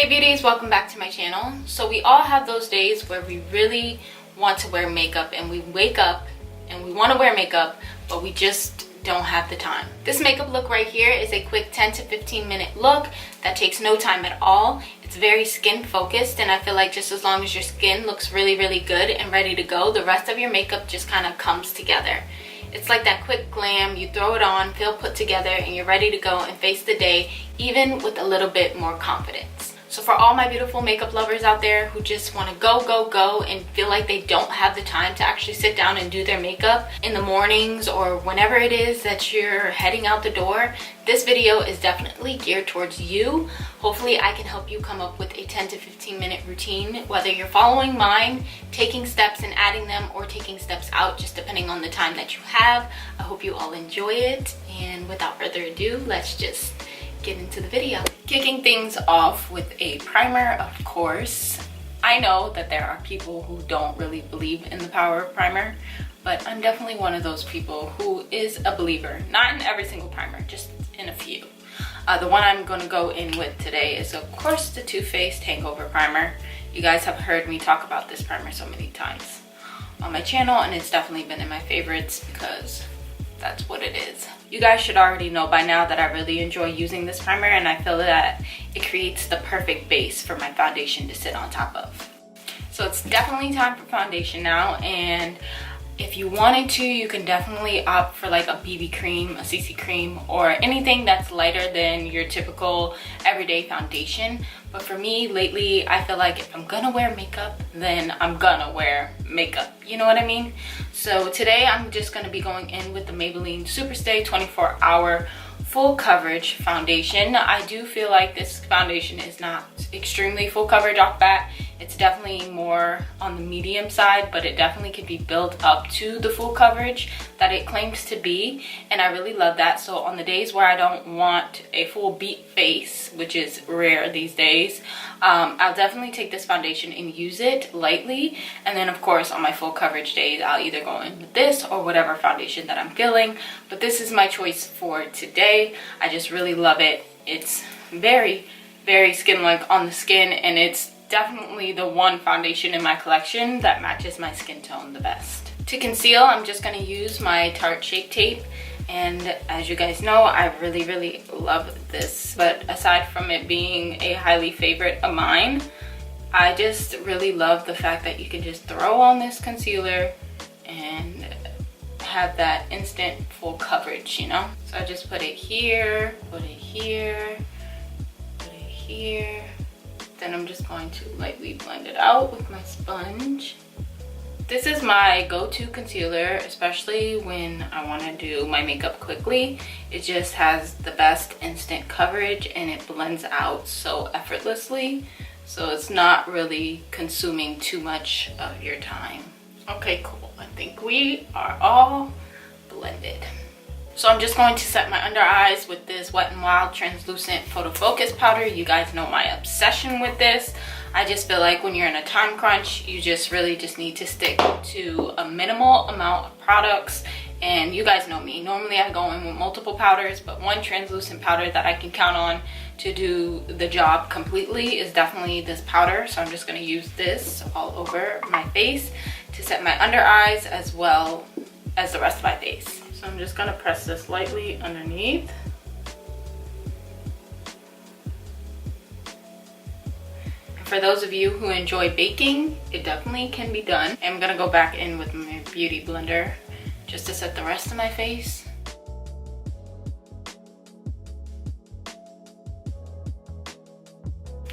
Hey beauties, welcome back to my channel. So we all have those days where we really want to wear makeup and we wake up and we want to wear makeup, but we just don't have the time. This makeup look right here is a quick 10 to 15 minute look that takes no time at all. It's very skin focused, and I feel like just as long as your skin looks really good and ready to go, the rest of your makeup just kind of comes together. It's like that quick glam, you throw it on, feel put together, and you're ready to go and face the day, even with a little bit more confidence. So for all my beautiful makeup lovers out there who just want to go and feel like they don't have the time to actually sit down and do their makeup in the mornings or whenever it is that you're heading out the door, this video is definitely geared towards you. Hopefully I can help you come up with a 10 to 15 minute routine, whether you're following mine, taking steps and adding them, or taking steps out, just depending on the time that you have. I hope you all enjoy it, and without further ado, let's just get into the video. Kicking things off with a primer, of course. I know that there are people who don't really believe in the power of primer, but I'm definitely one of those people who is a believer. Not in every single primer, just in a few. The one I'm going to go in with today is, of course, the Too Faced Hangover Primer. You guys have heard me talk about this primer so many times on my channel, and it's definitely been in my favorites because that's what it is. You guys should already know by now that I really enjoy using this primer, and I feel that it creates the perfect base for my foundation to sit on top of. So it's definitely time for foundation now, and if you wanted to, you can definitely opt for like a BB cream, a CC cream, or anything that's lighter than your typical everyday foundation. But for me, lately, I feel like if I'm gonna wear makeup, then I'm gonna wear makeup. You know what I mean? So today, I'm just gonna be going in with the Maybelline Superstay 24 Hour Full Coverage Foundation. I do feel like this foundation is not extremely full coverage off bat. It's definitely more on the medium side, but it definitely can be built up to the full coverage that it claims to be, and I really love that. So on the days where I don't want a full beat face, which is rare these days, I'll definitely take this foundation and use it lightly, and then of course on my full coverage days I'll either go in with this or whatever foundation that I'm feeling, but this is my choice for today. I just really love it. It's very skin-like on the skin, and it's definitely the one foundation in my collection that matches my skin tone the best. To conceal, I'm just going to use my Tarte Shape Tape, and as you guys know, I really love this. But aside from it being a highly favorite of mine, I just really love the fact that you can just throw on this concealer and have that instant full coverage, you know? So I just put it here, put it here, put it here. Then I'm just going to lightly blend it out with my sponge. This is my go-to concealer, especially when I want to do my makeup quickly. It just has the best instant coverage, and it blends out so effortlessly. So it's not really consuming too much of your time. Okay, cool. I think we are all blended. So I'm just going to set my under eyes with this Wet n Wild translucent photo focus powder. You guys know my obsession with this. I just feel like when you're in a time crunch, you just really need to stick to a minimal amount of products. And you guys know me. Normally I go in with multiple powders, but one translucent powder that I can count on to do the job completely is definitely this powder. So I'm just going to use this all over my face to set my under eyes as well as the rest of my face. So I'm just going to press this lightly underneath. And for those of you who enjoy baking, it definitely can be done. I'm going to go back in with my beauty blender just to set the rest of my face.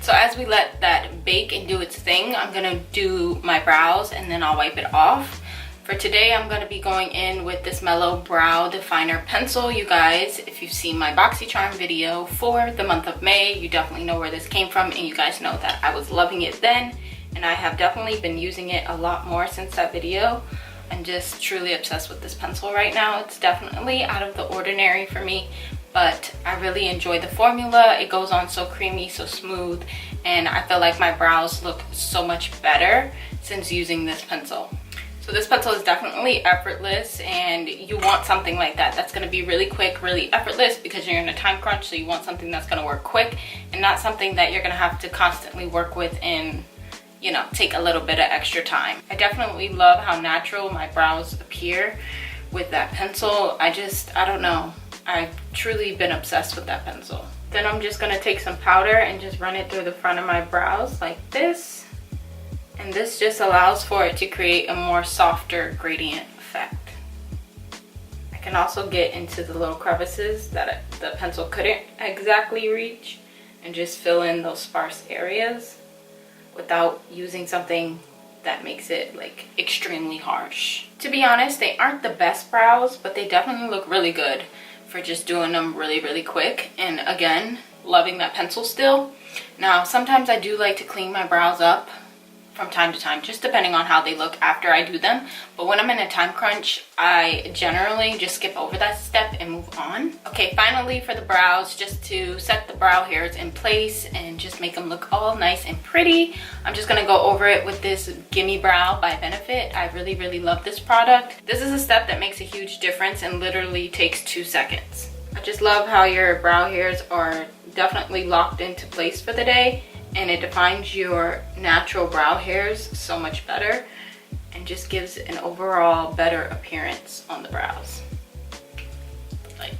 So as we let that bake and do its thing, I'm going to do my brows and then I'll wipe it off. For today, I'm going to be going in with this Mellow Brow Definer Pencil. You guys, if you've seen my BoxyCharm video for the month of May, you definitely know where this came from, and you guys know that I was loving it then, and I have definitely been using it a lot more since that video. I'm just truly obsessed with this pencil right now. It's definitely out of the ordinary for me, but I really enjoy the formula. It goes on so creamy, so smooth, and I feel like my brows look so much better since using this pencil. So this pencil is definitely effortless, and you want something like that that's going to be really quick, really effortless, because you're in a time crunch. So you want something that's going to work quick and not something that you're going to have to constantly work with and, you know, take a little bit of extra time. I definitely love how natural my brows appear with that pencil. I don't know. I've truly been obsessed with that pencil. Then I'm just going to take some powder and just run it through the front of my brows like this. And this just allows for it to create a more softer gradient effect. I can also get into the little crevices that the pencil couldn't exactly reach and just fill in those sparse areas without using something that makes it like extremely harsh. To be honest, they aren't the best brows, but they definitely look really good for just doing them really, really quick. And again, loving that pencil still. Now, sometimes I do like to clean my brows up from time to time, just depending on how they look after I do them. But when I'm in a time crunch, I generally just skip over that step and move on. Okay, finally for the brows, just to set the brow hairs in place and just make them look all nice and pretty, I'm just gonna go over it with this Gimme Brow by Benefit. I really, really love this product. This is a step that makes a huge difference and literally takes 2 seconds. I just love how your brow hairs are definitely locked into place for the day, and it defines your natural brow hairs so much better and just gives an overall better appearance on the brows. Like,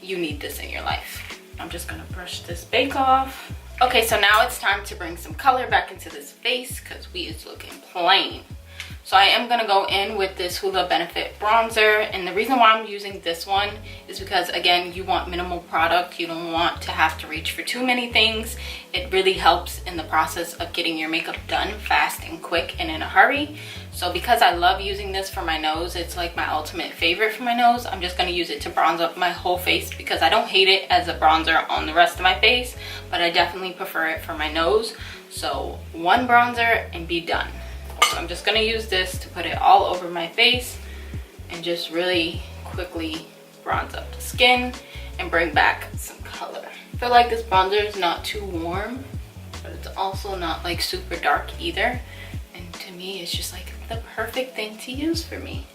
you need this in your life. I'm just gonna brush this bake off. Okay, so now it's time to bring some color back into this face because we is looking plain. So I am gonna go in with this Hoola Benefit bronzer, and the reason why I'm using this one is because, again, you want minimal product. You don't want to have to reach for too many things. It really helps in the process of getting your makeup done fast and quick and in a hurry. So because I love using this for my nose, it's like my ultimate favorite for my nose, I'm just gonna use it to bronze up my whole face because I don't hate it as a bronzer on the rest of my face, but I definitely prefer it for my nose. So 1 bronzer and be done. So I'm just gonna use this to put it all over my face and just really quickly bronze up the skin and bring back some color. I feel like this bronzer is not too warm, but it's also not like super dark either. And to me, it's just like the perfect thing to use for me.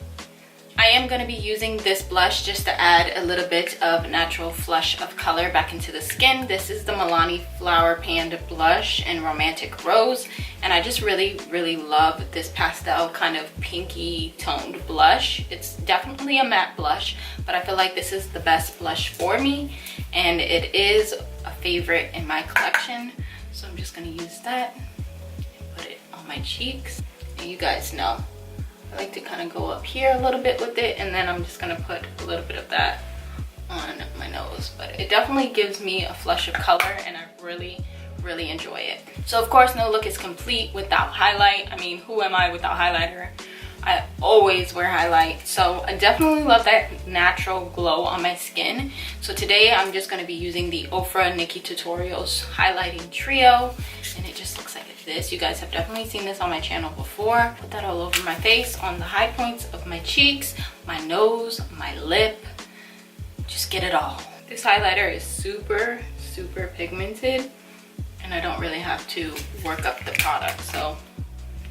I am going to be using this blush just to add a little bit of natural flush of color back into the skin. This is the Milani Flower Panda blush in Romantic Rose, and I just really, really love this pastel kind of pinky toned blush. It's definitely a matte blush, but I feel like this is the best blush for me, and it is a favorite in my collection. So I'm just going to use that and put it on my cheeks. And you guys know I like to kind of go up here a little bit with it, and then I'm just gonna put a little bit of that on my nose. But it definitely gives me a flush of color, and I really, really enjoy it. So of course, no look is complete without highlight. I mean, who am I without highlighter? I always wear highlight. So I definitely love that natural glow on my skin. So today I'm just gonna be using the Ofra Nikki Tutorials Highlighting Trio, and it just looks like this. You guys have definitely seen this on my channel before. Put that all over my face, on the high points of my cheeks, my nose, my lip. Just get it all. This highlighter is super, super pigmented, and I don't really have to work up the product. So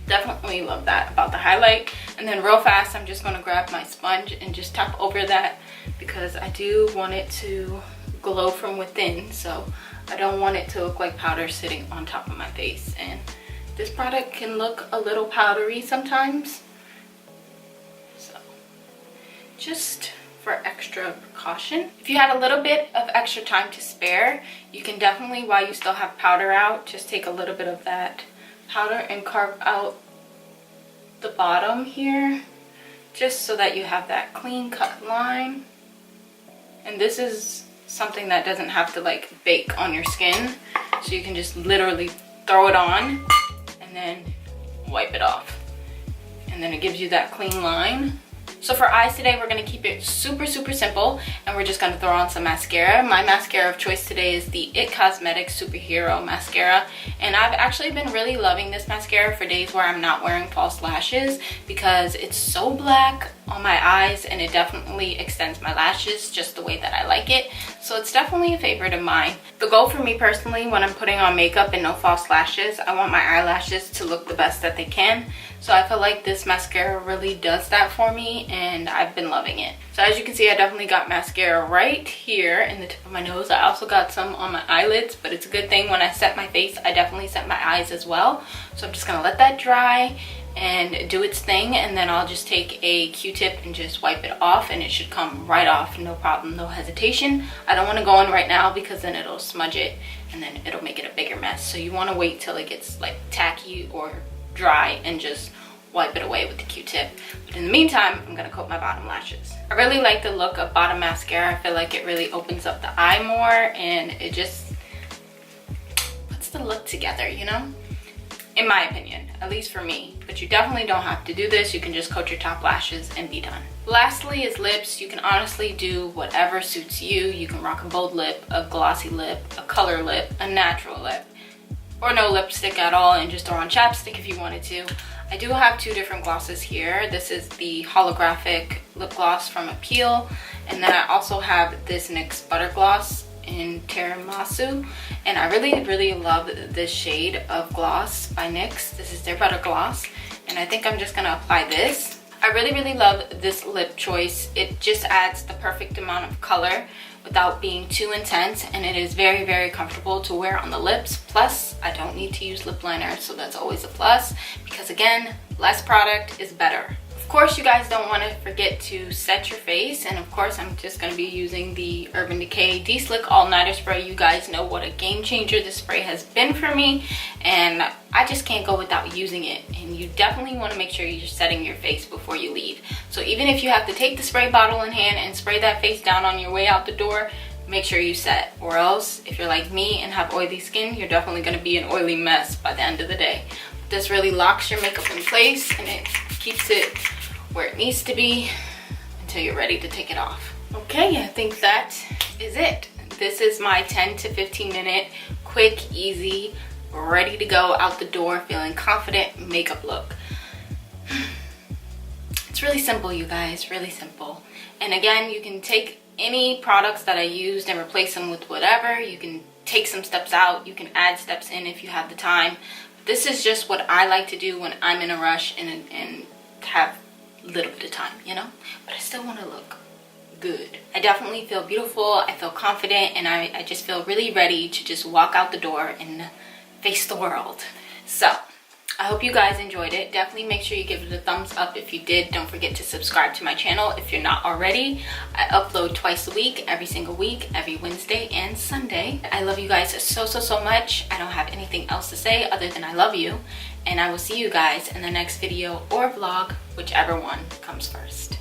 definitely love that about the highlight. And then real fast, I'm just gonna grab my sponge and just tap over that because I do want it to glow from within. So I don't want it to look like powder sitting on top of my face, and this product can look a little powdery sometimes, so just for extra precaution. If you had a little bit of extra time to spare, you can definitely, while you still have powder out, just take a little bit of that powder and carve out the bottom here, just so that you have that clean cut line. And this is something that doesn't have to like bake on your skin, so you can just literally throw it on and then wipe it off, and then it gives you that clean line. So for eyes today, we're gonna keep it super, super simple, and we're just gonna throw on some mascara. My mascara of choice today is the It Cosmetics Superhero Mascara, and I've actually been really loving this mascara for days where I'm not wearing false lashes because it's so black on my eyes, and it definitely extends my lashes just the way that I like it. So it's definitely a favorite of mine. The goal for me personally when I'm putting on makeup and no false lashes, I want my eyelashes to look the best that they can. So I feel like this mascara really does that for me, and I've been loving it. So as you can see, I definitely got mascara right here in the tip of my nose. I also got some on my eyelids, but it's a good thing when I set my face, I definitely set my eyes as well. So I'm just gonna let that dry and do its thing, and then I'll just take a Q-tip and just wipe it off, and it should come right off, no problem, no hesitation. I don't want to go in right now because then it'll smudge it and then it'll make it a bigger mess. So you want to wait till it gets like tacky or dry and just wipe it away with the Q-tip. But in the meantime, I'm gonna coat my bottom lashes. I really like the look of bottom mascara. I feel like it really opens up the eye more, and it just puts the look together, you know? In my opinion, at least for me. But you definitely don't have to do this. You can just coat your top lashes and be done. Lastly is lips. You can honestly do whatever suits you. You can rock a bold lip, a glossy lip, a color lip, a natural lip, or no lipstick at all and just throw on chapstick if you wanted to. I do have two different glosses here. This is the holographic lip gloss from Appeal, and then I also have this NYX Butter Gloss in Tiramisu, and I really love this shade of gloss by NYX. This is their butter gloss, and I think I'm just gonna apply this. I really love this lip choice. It just adds the perfect amount of color without being too intense, and it is very comfortable to wear on the lips. Plus I don't need to use lip liner, so that's always a plus, because again, less product is better. Of course, you guys don't want to forget to set your face, and of course I'm just going to be using the Urban Decay De-Slick All Nighter Spray. You guys know what a game changer this spray has been for me, and I just can't go without using it. And you definitely want to make sure you're setting your face before you leave. So even if you have to take the spray bottle in hand and spray that face down on your way out the door, make sure you set, or else if you're like me and have oily skin, you're definitely going to be an oily mess by the end of the day. This really locks your makeup in place, and it keeps it where it needs to be until you're ready to take it off. Okay, I think that is it. This is my 10 to 15 minute quick, easy, ready to go out the door, feeling confident makeup look. It's really simple, you guys, really simple. And again, you can take any products that I used and replace them with whatever. You can take some steps out, you can add steps in if you have the time. This is just what I like to do when I'm in a rush and have a little bit of time, you know? But I still want to look good. I definitely feel beautiful, I feel confident, and I just feel really ready to just walk out the door and face the world. So I hope you guys enjoyed it. Definitely make sure you give it a thumbs up if you did. Don't forget to subscribe to my channel if you're not already. I upload twice a week, every single week, every Wednesday and Sunday. I love you guys so much. I don't have anything else to say other than I love you. And I will see you guys in the next video or vlog, whichever one comes first.